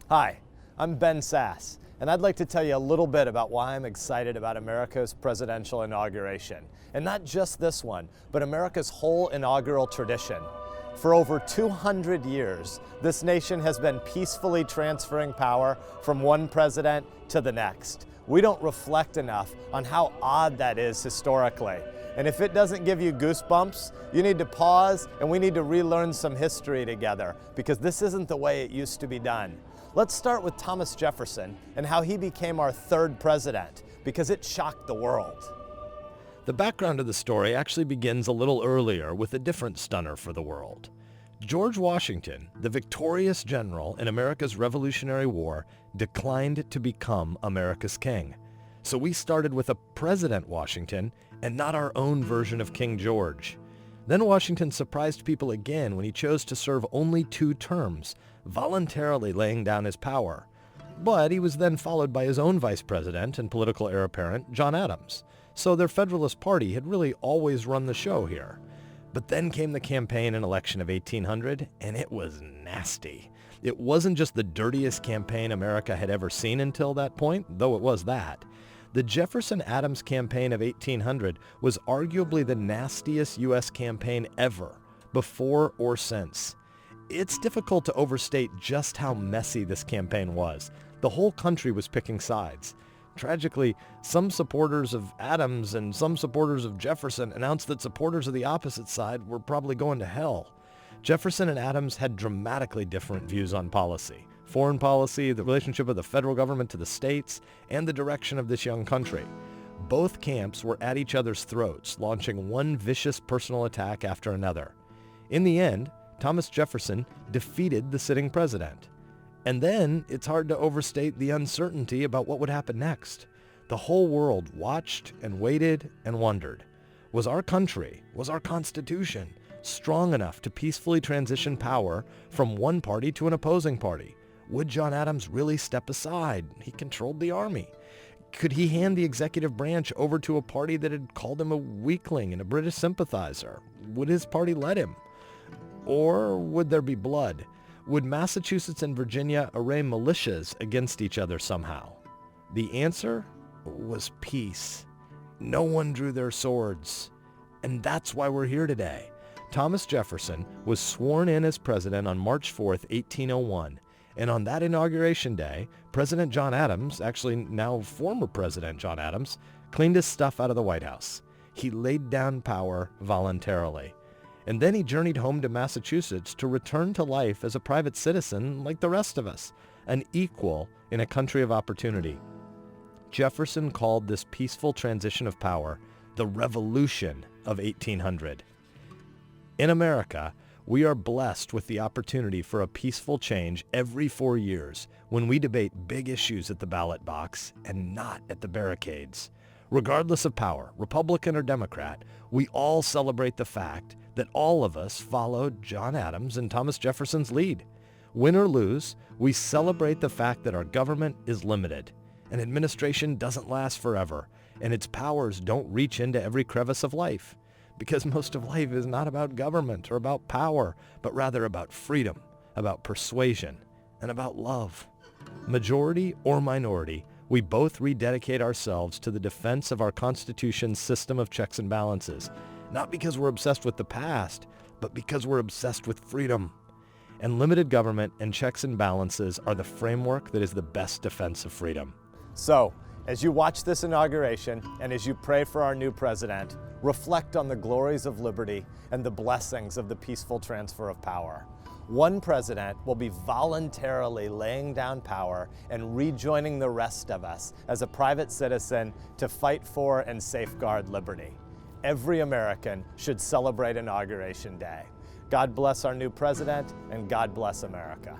Hi, I'm Ben Sasse, and I'd like to tell you a little bit about why I'm excited about America's presidential inauguration. And not just this one, but America's whole inaugural tradition. For over 200 years, this nation has been peacefully transferring power from one president to the next. We don't reflect enough on how odd that is historically. And if it doesn't give you goosebumps, you need to pause and we need to relearn some history together, because this isn't the way it used to be done. Let's start with Thomas Jefferson and how he became our third president, because it shocked the world. The background of the story actually begins a little earlier with a different stunner for the world. George Washington, the victorious general in America's Revolutionary War, declined to become America's king. So we started with a President Washington and not our own version of King George. Then Washington surprised people again when he chose to serve only 2 terms, voluntarily laying down his power. But he was then followed by his own vice president and political heir apparent, John Adams. So their Federalist Party had really always run the show here. But then came the campaign and election of 1800, and it was nasty. It wasn't just the dirtiest campaign America had ever seen until that point, though it was that. The Jefferson-Adams campaign of 1800 was arguably the nastiest U.S. campaign ever, before or since. It's difficult to overstate just how messy this campaign was. The whole country was picking sides. Tragically, some supporters of Adams and some supporters of Jefferson announced that supporters of the opposite side were probably going to hell. Jefferson and Adams had dramatically different views on policy. Foreign policy, the relationship of the federal government to the states, and the direction of this young country. Both camps were at each other's throats, launching one vicious personal attack after another. In the end, Thomas Jefferson defeated the sitting president. And then it's hard to overstate the uncertainty about what would happen next. The whole world watched and waited and wondered. Was our country, was our Constitution, strong enough to peacefully transition power from one party to an opposing party? Would John Adams really step aside? He controlled the army. Could he hand the executive branch over to a party that had called him a weakling and a British sympathizer? Would his party let him? Or would there be blood? Would Massachusetts and Virginia array militias against each other somehow? The answer was peace. No one drew their swords. And that's why we're here today. Thomas Jefferson was sworn in as president on March 4th, 1801. And on that inauguration day, President John Adams, actually now former President John Adams, cleaned his stuff out of the White House. He laid down power voluntarily. And then he journeyed home to Massachusetts to return to life as a private citizen like the rest of us, an equal in a country of opportunity. Jefferson called this peaceful transition of power the Revolution of 1800. In America, we are blessed with the opportunity for a peaceful change every 4 years when we debate big issues at the ballot box and not at the barricades. Regardless of power, Republican or Democrat, we all celebrate the fact that all of us followed John Adams and Thomas Jefferson's lead. Win or lose, we celebrate the fact that our government is limited. An administration doesn't last forever, and its powers don't reach into every crevice of life. Because most of life is not about government or about power, but rather about freedom, about persuasion, and about love. Majority or minority, we both rededicate ourselves to the defense of our Constitution's system of checks and balances, not because we're obsessed with the past, but because we're obsessed with freedom. And limited government and checks and balances are the framework that is the best defense of freedom. So, as you watch this inauguration and as you pray for our new president, reflect on the glories of liberty and the blessings of the peaceful transfer of power. One president will be voluntarily laying down power and rejoining the rest of us as a private citizen to fight for and safeguard liberty. Every American should celebrate Inauguration Day. God bless our new president, and God bless America.